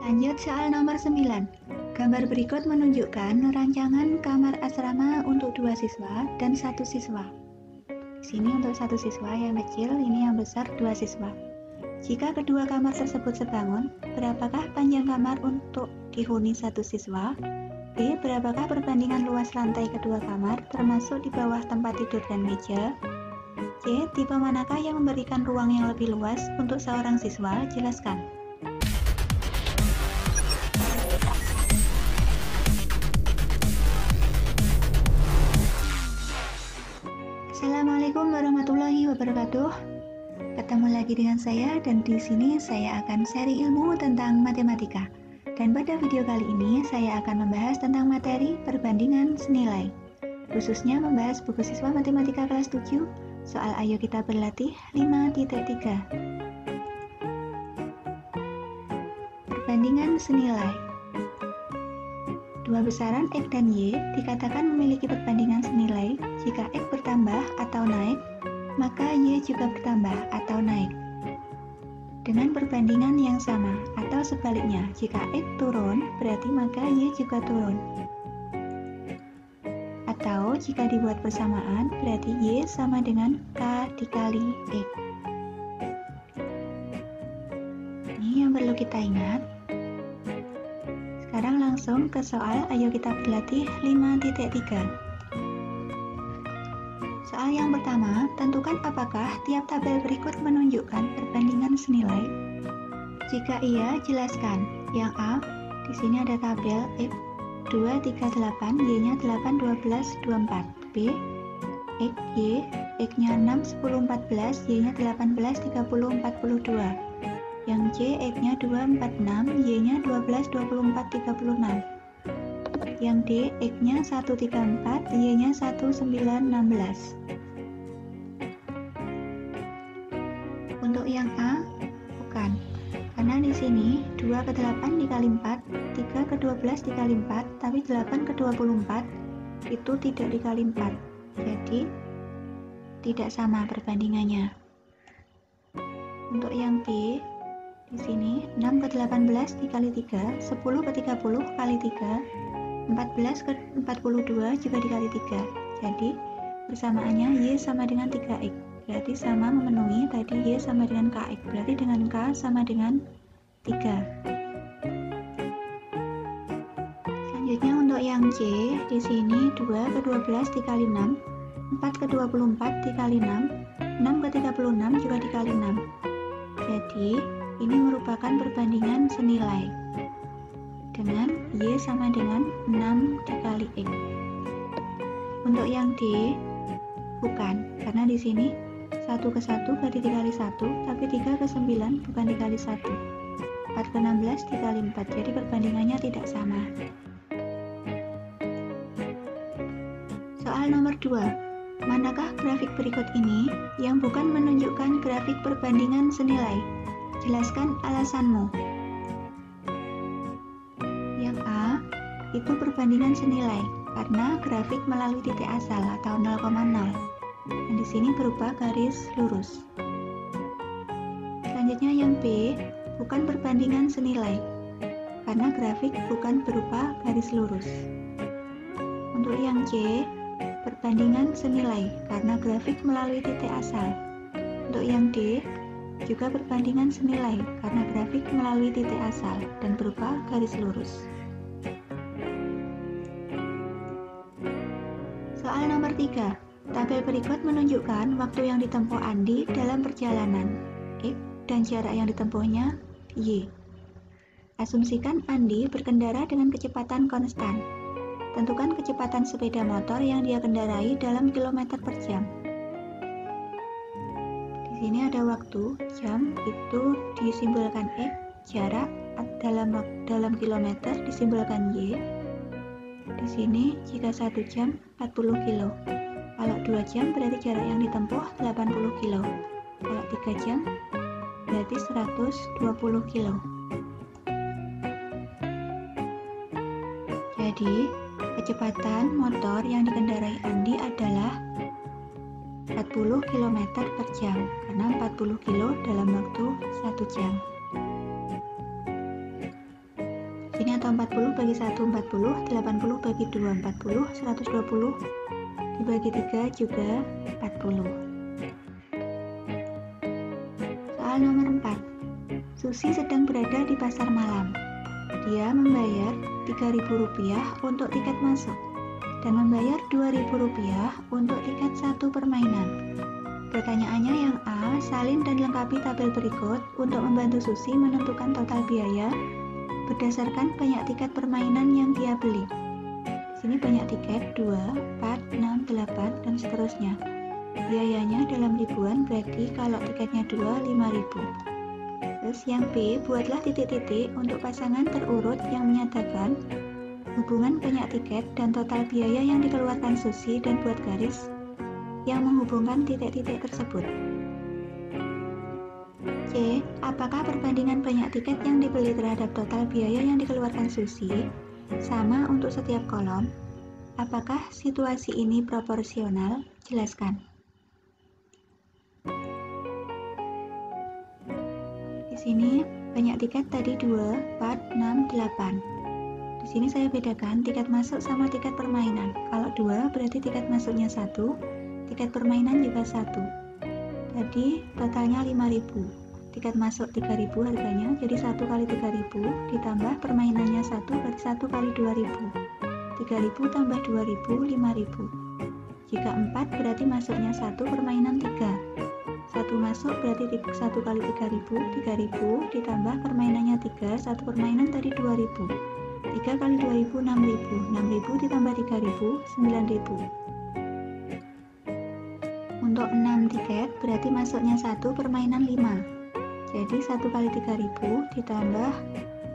Lanjut soal nomor 9. Gambar berikut menunjukkan rancangan kamar asrama untuk 2 siswa dan 1 siswa. Di sini untuk 1 siswa yang kecil, ini yang besar 2 siswa. Jika kedua kamar tersebut sebangun, berapakah panjang kamar untuk dihuni 1 siswa? B. Berapakah perbandingan luas lantai kedua kamar termasuk di bawah tempat tidur dan meja? C. Tipe manakah yang memberikan ruang yang lebih luas untuk seorang siswa? Jelaskan. Assalamualaikum warahmatullahi wabarakatuh. Ketemu lagi dengan saya dan di sini saya akan sharing ilmu tentang matematika. Dan pada video kali ini saya akan membahas tentang materi perbandingan senilai. Khususnya membahas buku siswa matematika kelas 7, soal Ayo Kita Berlatih 5.3. Perbandingan senilai. Dua besaran X dan Y dikatakan memiliki perbandingan senilai jika X bertambah atau naik, maka Y juga bertambah atau naik dengan perbandingan yang sama, atau sebaliknya, jika X turun, berarti maka Y juga turun. Atau jika dibuat persamaan, berarti Y sama dengan K dikali X. Ini yang perlu kita ingat. Sekarang langsung ke soal Ayo Kita Berlatih 5.3. Soal yang pertama, tentukan apakah tiap tabel berikut menunjukkan perbandingan senilai. Jika iya, jelaskan. Yang A, di sini ada tabel X 2, 3, 8, Y-nya 8, 12, 24. B, X, Y, X-nya 6, 10, 14, Y-nya 18, 30, 42. Yang C, X-nya 2, 4, 6, Y-nya 12, 24, 36. Yang D, X-nya 1, 3, 4, Y-nya 1, 9, 16. Untuk yang A, bukan. Karena di sini 2 ke 8 dikali 4, 3 ke 12 dikali 4, tapi 8 ke 24 itu tidak dikali 4. Jadi, tidak sama perbandingannya. Untuk yang B, di sini 6 ke 18 dikali 3, 10 ke 30 kali 3, 14 ke 42 juga dikali 3. Jadi, persamaannya Y sama dengan 3X. Berarti sama memenuhi tadi Y sama dengan KX. Berarti dengan K sama dengan 3. Selanjutnya untuk yang C, di sini 2 ke 12 dikali 6, 4 ke 24 dikali 6, 6 ke 36 juga dikali 6. Jadi, ini merupakan perbandingan senilai dengan Y sama dengan 6 dikali X. Untuk yang D, bukan, karena di sini 1 ke 1 berarti dikali 1, tapi 3 ke 9 bukan dikali 1. 4 ke 16 dikali 4, jadi perbandingannya tidak sama. Soal nomor 2. Manakah grafik berikut ini yang bukan menunjukkan grafik perbandingan senilai? Jelaskan alasanmu. Yang A, itu perbandingan senilai karena grafik melalui titik asal atau 0,0. Dan di sini berupa garis lurus. Selanjutnya yang B, bukan perbandingan senilai karena grafik bukan berupa garis lurus. Untuk yang C, perbandingan senilai karena grafik melalui titik asal. Untuk yang D, juga perbandingan senilai karena grafik melalui titik asal dan berupa garis lurus. Soal nomor 3. Tabel berikut menunjukkan waktu yang ditempuh Andi dalam perjalanan X dan jarak yang ditempuhnya Y. Asumsikan Andi berkendara dengan kecepatan konstan. Tentukan kecepatan sepeda motor yang dia kendarai dalam kilometer per jam. Di sini ada waktu, jam itu disimbolkan X, jarak dalam kilometer disimbolkan Y. Di sini jika 1 jam 40 kilo. Kalau 2 jam berarti jarak yang ditempuh 80 kilo. Kalau 3 jam berarti 120 kilo. Jadi, kecepatan motor yang dikendarai Andi adalah 40 km per jam, karena 40 kilo dalam waktu 1 jam. sini atau 40 bagi 1 40, 80 bagi 2 40, 120 dibagi 3 juga 40. Soal nomor 4. Susi sedang berada di pasar malam. Dia membayar Rp3.000 untuk tiket masuk dan membayar Rp2.000 untuk tiket satu permainan. Pertanyaannya yang A, salin dan lengkapi tabel berikut untuk membantu Susi menentukan total biaya berdasarkan banyak tiket permainan yang dia beli. Di sini banyak tiket, 2, 4, 6, 8, dan seterusnya. Biayanya dalam ribuan, berarti kalau tiketnya 2, 5.000. Terus yang B, buatlah titik-titik untuk pasangan terurut yang menyatakan hubungan banyak tiket dan total biaya yang dikeluarkan Susi dan buat garis yang menghubungkan titik-titik tersebut. C. Apakah perbandingan banyak tiket yang dibeli terhadap total biaya yang dikeluarkan Susi sama untuk setiap kolom? Apakah situasi ini proporsional? Jelaskan. Di sini banyak tiket tadi 2, 4, 6, 8. Di sini saya bedakan tiket masuk sama tiket permainan. Kalau 2 berarti tiket masuknya 1, tiket permainan juga 1. Tadi totalnya 5.000. Tiket masuk 3.000 harganya, jadi 1 kali 3.000 ditambah permainannya 1 berarti 1 kali 2.000. 3.000 tambah 2.000, 5.000. Jika 4 berarti masuknya 1, permainan 3. 1 masuk berarti 1 kali 3.000, 3.000 ditambah permainannya 3, 1 permainan tadi 2.000. 3 kali 2.000, 6.000. 6.000 ditambah 3.000, 9.000. Untuk 6 tiket berarti masuknya 1, permainan 5. Jadi 1 kali 3.000 ditambah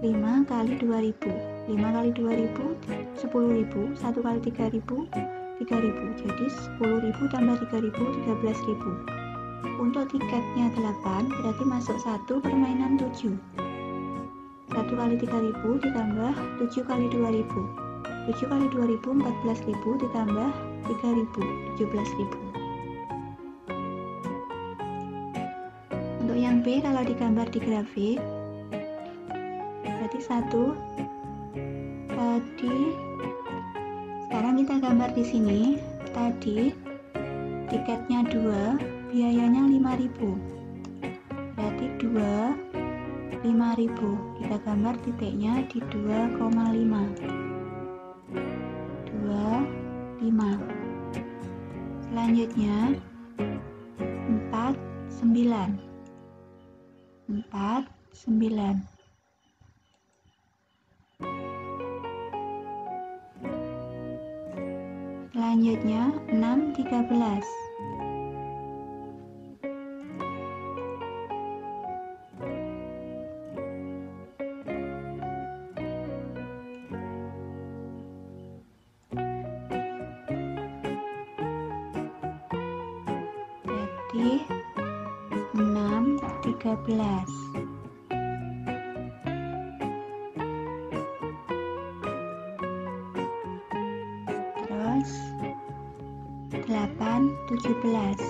5 kali 2.000. 5 kali 2.000, 10.000. 1 kali 3.000, 3.000. Jadi 10.000 tambah 3.000, 13.000. Untuk tiketnya 8 berarti masuk 1, permainan 7. 1 kali 3.000 ditambah 7 kali 2.000. 7 kali 2.000, 14.000 ditambah 3.000, 17.000. Untuk yang B kalau digambar di grafik berarti 1 tadi. Sekarang kita gambar di sini. Tadi tiketnya 2, biayanya 5.000. Berarti 2, 5.000. Kita gambar titiknya di 2,5. 2,5. Selanjutnya 4, 9. 4, 9. Selanjutnya 6, 13. Jadi 6, 13. Terus 8, 17.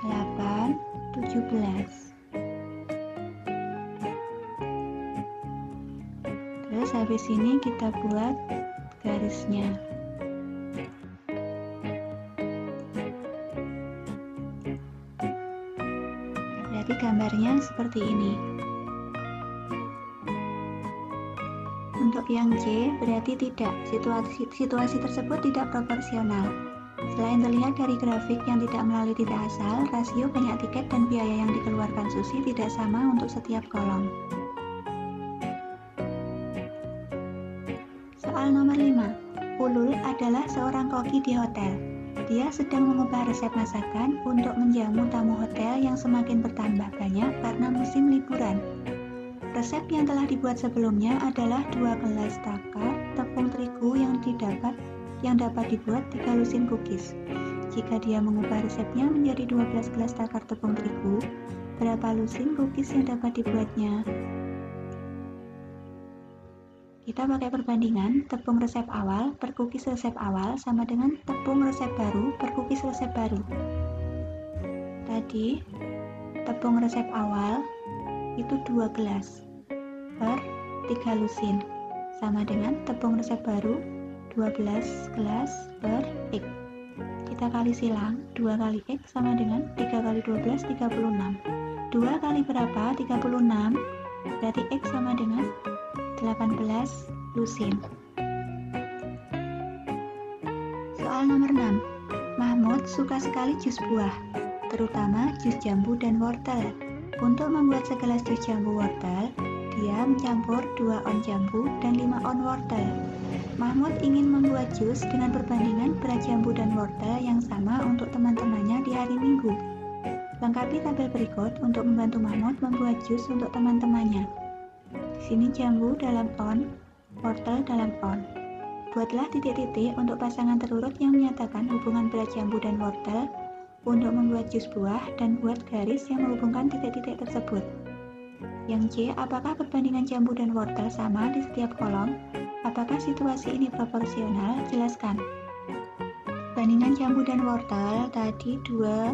8, 17. Terus habis ini kita buat garisnya. Berarti gambarnya seperti ini. Untuk yang C berarti tidak, situasi tersebut tidak proporsional. Selain terlihat dari grafik yang tidak melalui titik asal, rasio banyak tiket dan biaya yang dikeluarkan Susi tidak sama untuk setiap kolom. Soal nomor 5. Ulul adalah seorang koki di hotel. Dia sedang mengubah resep masakan untuk menjamu tamu hotel yang semakin bertambah banyak karena musim liburan. Resep yang telah dibuat sebelumnya adalah 2 gelas takar tepung terigu yang dapat dibuat 3 lusin cookies. Jika dia mengubah resepnya menjadi 12 gelas takar tepung terigu, berapa lusin cookies yang dapat dibuatnya? Kita pakai perbandingan tepung resep awal per cookies resep awal sama dengan tepung resep baru per cookies resep baru. Tadi tepung resep awal itu 2 gelas. per 3 lusin, sama dengan tepung resep baru 12 gelas per X. Kita kali silang, 2 kali X sama dengan 3 kali 12, 36. 2 kali berapa? 36. Berarti X sama dengan 18 lusin. Soal nomor 6. Mahmud suka sekali jus buah, terutama jus jambu dan wortel. Untuk membuat segelas jus jambu wortel, dia mencampur 2 on jambu dan 5 on wortel. Mahmud ingin membuat jus dengan perbandingan berat jambu dan wortel yang sama untuk teman-temannya di hari Minggu. Lengkapi tabel berikut untuk membantu Mahmud membuat jus untuk teman-temannya. Di sini jambu dalam on, wortel dalam on. Buatlah titik-titik untuk pasangan terurut yang menyatakan hubungan berat jambu dan wortel untuk membuat jus buah dan buat garis yang menghubungkan titik-titik tersebut. Yang C, apakah perbandingan jambu dan wortel sama di setiap kolom? Apakah situasi ini proporsional? Jelaskan. Perbandingan jambu dan wortel tadi 2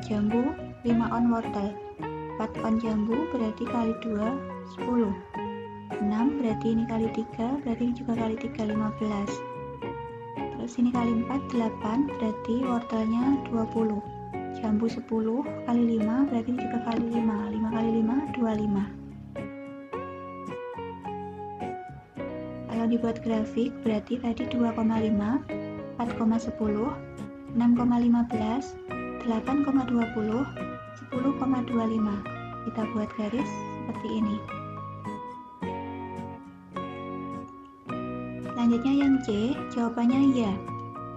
jambu, 5 on wortel. 4 on jambu berarti kali 2, 10. 6 berarti ini kali 3, berarti ini juga kali 3, 15. Terus ini kali 4, 8, berarti wortelnya 20. Jambu 10 kali 5, berarti ini juga kali 5. 5 kali 5, 25. Kalau dibuat grafik, berarti tadi 2,5, 4,10, 6,15, 8,20, 10,25. Kita buat garis seperti ini. Selanjutnya yang C, jawabannya iya.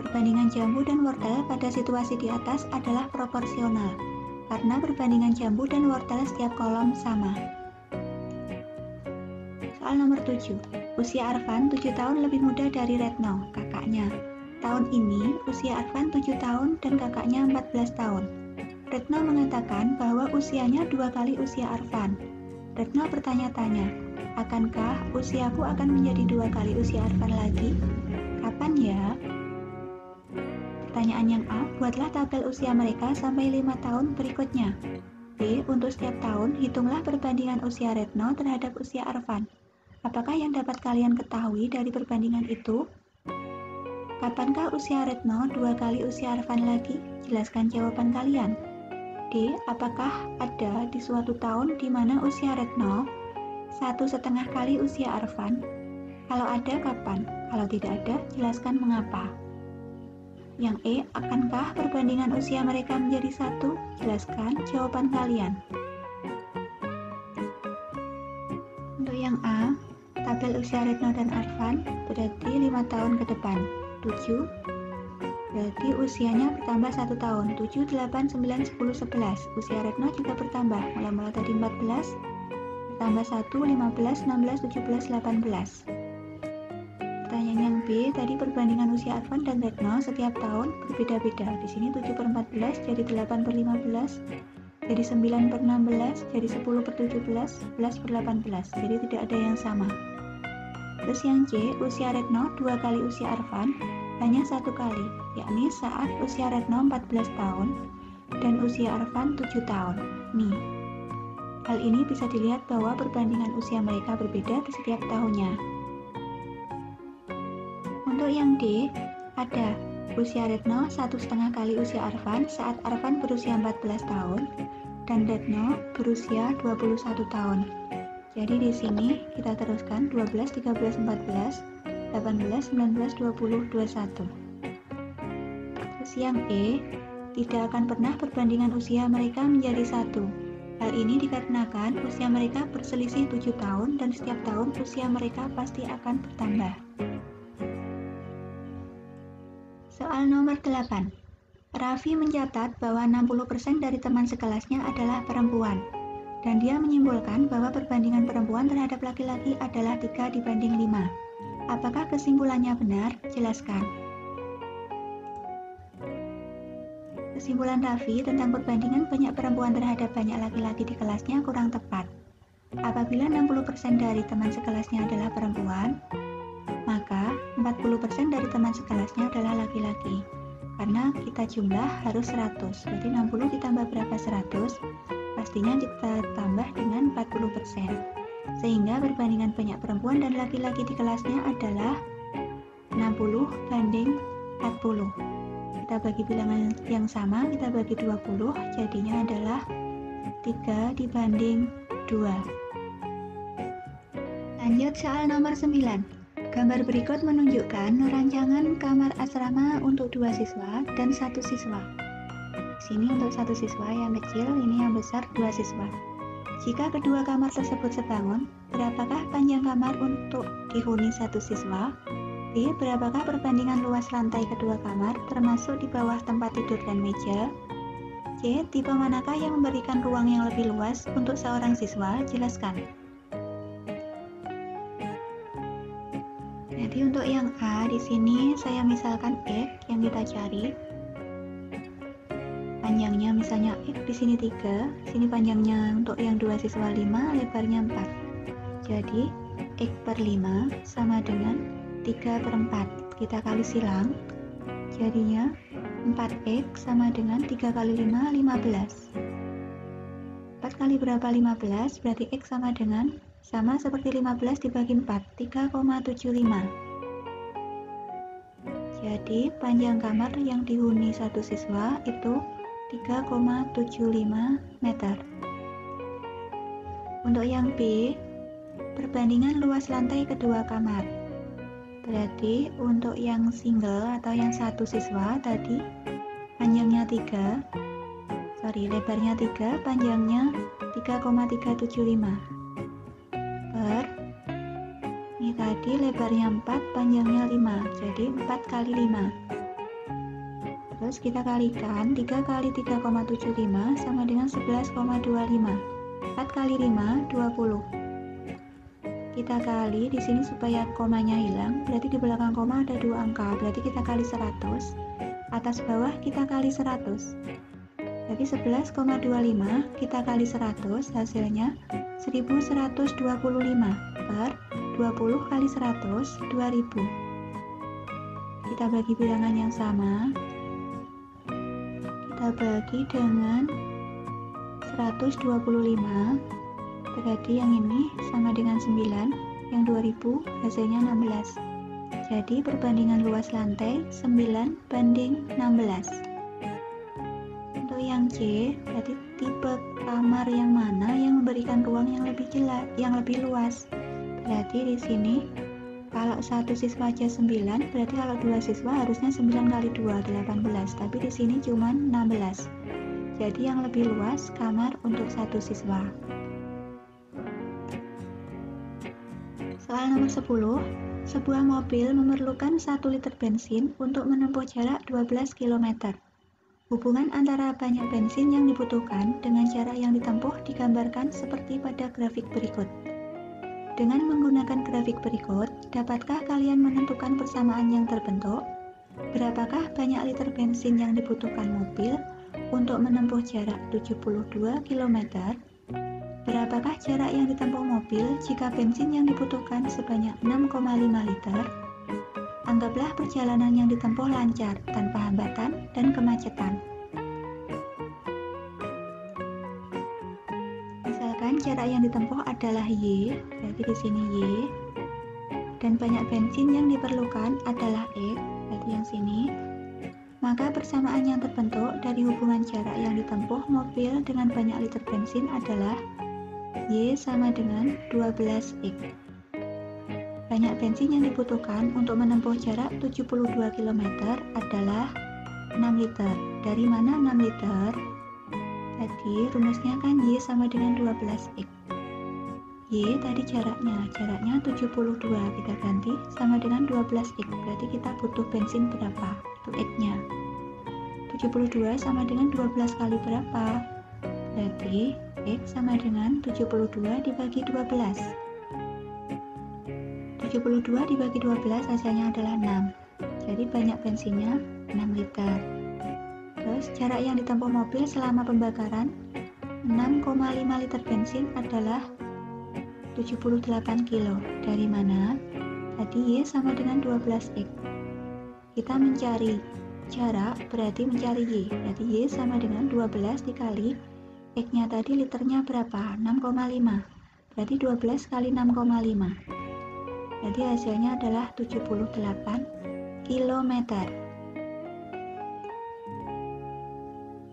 Perbandingan jambu dan wortel pada situasi di atas adalah proporsional, karena perbandingan jambu dan wortel setiap kolom sama. Soal nomor 7. Usia Arfan 7 tahun lebih muda dari Retno, kakaknya. Tahun ini, usia Arfan 7 tahun dan kakaknya 14 tahun. Retno mengatakan bahwa usianya 2 kali usia Arfan. Retno bertanya-tanya, akankah usiaku akan menjadi 2 kali usia Arfan lagi? Kapan ya? Pertanyaan yang A, buatlah tabel usia mereka sampai 5 tahun berikutnya. B, untuk setiap tahun, hitunglah perbandingan usia Retno terhadap usia Arfan. Apakah yang dapat kalian ketahui dari perbandingan itu? Kapankah usia Retno 2 kali usia Arfan lagi? Jelaskan jawaban kalian. D, apakah ada di suatu tahun di mana usia Retno 1,5 kali usia Arfan? Kalau ada, kapan? Kalau tidak ada, jelaskan mengapa. Yang E, akankah perbandingan usia mereka menjadi 1? Jelaskan jawaban kalian. Untuk yang A, tabel usia Retno dan Arfan berarti 5 tahun ke depan. 7 berarti usianya bertambah 1 tahun. 7, 8, 9, 10, 11. Usia Retno juga bertambah. Mula-mula tadi 14, bertambah 1, 15, 16, 17, 18. Pertanyaan yang B, tadi perbandingan usia Arfan dan Retno setiap tahun berbeda-beda. Di sini 7 per 14 jadi 8 per 15, jadi 9 per 16, jadi 10 per 17, 11 per 18. Jadi tidak ada yang sama. Terus yang C, usia Retno 2 kali usia Arfan hanya 1 kali, yakni saat usia Retno 14 tahun dan usia Arfan 7 tahun. Nih, hal ini bisa dilihat bahwa perbandingan usia mereka berbeda di setiap tahunnya. Untuk yang D, ada usia Retno 1,5 kali usia Arfan saat Arfan berusia 14 tahun dan Retno berusia 21 tahun. Jadi di sini kita teruskan 12, 13, 14, 18, 19, 20, 21. Terus yang E, tidak akan pernah perbandingan usia mereka menjadi 1. Hal ini dikarenakan usia mereka berselisih 7 tahun dan setiap tahun usia mereka pasti akan bertambah. Soal nomor 8. Raffi mencatat bahwa 60% dari teman sekelasnya adalah perempuan. Dan dia menyimpulkan bahwa perbandingan perempuan terhadap laki-laki adalah 3 dibanding 5. Apakah kesimpulannya benar? Jelaskan. Kesimpulan Raffi tentang perbandingan banyak perempuan terhadap banyak laki-laki di kelasnya kurang tepat. Apabila 60% dari teman sekelasnya adalah perempuan, maka 40% dari teman sekelasnya adalah laki-laki. Karena kita jumlah harus 100, berarti 60 ditambah berapa 100? Pastinya kita tambah dengan 40%. Sehingga perbandingan banyak perempuan dan laki-laki di kelasnya adalah 60 banding 40. Kita bagi bilangan yang sama, kita bagi 20, jadinya adalah 3 dibanding 2. Lanjut soal nomor 9. Gambar berikut menunjukkan rancangan kamar asrama untuk 2 siswa dan 1 siswa. Sini untuk 1 siswa yang kecil, ini yang besar 2 siswa. Jika kedua kamar tersebut sebangun, berapakah panjang kamar untuk dihuni 1 siswa? B. Berapakah perbandingan luas lantai kedua kamar termasuk di bawah tempat tidur dan meja? C. Tipe manakah yang memberikan ruang yang lebih luas untuk seorang siswa? Jelaskan. Jadi untuk yang A di sini saya misalkan X yang kita cari. Panjangnya misalnya X di sini 3, sini panjangnya untuk yang 2 siswa 5, lebarnya 4. Jadi X per 5 sama dengan 3/4. Kita kali silang. Jadinya 4X sama dengan 3 kali 5, 15. 4 kali berapa 15? Berarti X sama dengan sama seperti 15 dibagi 4, 3,75. Jadi panjang kamar yang dihuni 1 siswa itu 3,75 meter. Untuk yang B, perbandingan luas lantai kedua kamar. Berarti untuk yang single atau yang 1 siswa tadi panjangnya 3, lebarnya 3, panjangnya 3,375 per, ini tadi lebarnya 4, panjangnya 5, jadi 4 kali 5. Terus kita kalikan 3 kali 3,75 sama dengan 11,25. 4 kali 5, 20. Kita kali di sini supaya komanya hilang, berarti di belakang koma ada 2 angka, berarti kita kali 100. Atas bawah kita kali 100. Jadi 11,25 kita kali 100, hasilnya 1125 per 20 kali 100, 2000. Kita bagi bilangan yang sama. Kita bagi dengan 125, berarti yang ini sama dengan 9, yang 2000 hasilnya 16. Jadi perbandingan luas lantai 9 banding 16. Untuk yang C, berarti tipe kamar yang mana yang memberikan ruang yang lebih jelas, yang lebih luas. Berarti di sini kalau 1 siswa aja 9, berarti kalau 2 siswa harusnya 9 kali 2, 18. Tapi di sini cuma 16. Jadi yang lebih luas kamar untuk 1 siswa. Soal nomor 10. Sebuah mobil memerlukan 1 liter bensin untuk menempuh jarak 12 km. Hubungan antara banyak bensin yang dibutuhkan dengan jarak yang ditempuh digambarkan seperti pada grafik berikut. Dengan menggunakan grafik berikut, dapatkah kalian menentukan persamaan yang terbentuk? Berapakah banyak liter bensin yang dibutuhkan mobil untuk menempuh jarak 72 km? Berapakah jarak yang ditempuh mobil jika bensin yang dibutuhkan sebanyak 6,5 liter? Anggaplah perjalanan yang ditempuh lancar, tanpa hambatan dan kemacetan. Misalkan jarak yang ditempuh adalah Y, berarti di sini Y, dan banyak bensin yang diperlukan adalah X, berarti yang sini. Maka persamaan yang terbentuk dari hubungan jarak yang ditempuh mobil dengan banyak liter bensin adalah Y sama dengan 12X. Banyak bensin yang dibutuhkan untuk menempuh jarak 72 km adalah 6 liter. Dari mana 6 liter? Tadi rumusnya kan Y sama dengan 12X. Y tadi jaraknya 72, kita ganti sama dengan 12X. Berarti kita butuh bensin berapa? Itu X-nya. 72 sama dengan 12 kali berapa? Berarti X sama dengan 72 dibagi 12. 72 dibagi 12 hasilnya adalah 6. Jadi banyak bensinnya 6 liter. Terus jarak yang ditempuh mobil selama pembakaran 6,5 liter bensin adalah 78 kilo. Dari mana? Tadi Y sama dengan 12X. Kita mencari jarak berarti mencari Y. Berarti Y sama dengan 12 dikali X-nya tadi liternya berapa? 6,5. berarti 12 kali 6,5. Jadi hasilnya adalah 78 km.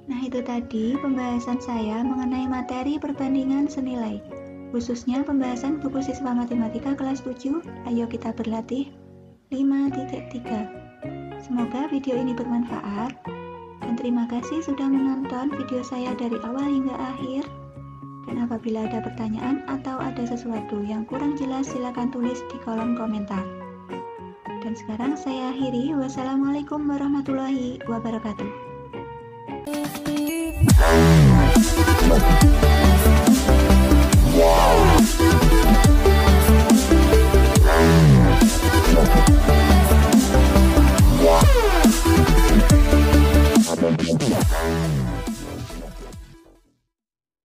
Nah, itu tadi pembahasan saya mengenai materi perbandingan senilai, khususnya pembahasan buku siswa matematika kelas 7. Ayo kita berlatih 5.3. Semoga video ini bermanfaat, dan terima kasih sudah menonton video saya dari awal hingga akhir. Dan apabila ada pertanyaan atau ada sesuatu yang kurang jelas, silakan tulis di kolom komentar. Dan sekarang saya akhiri. Wassalamualaikum warahmatullahi wabarakatuh. Wow.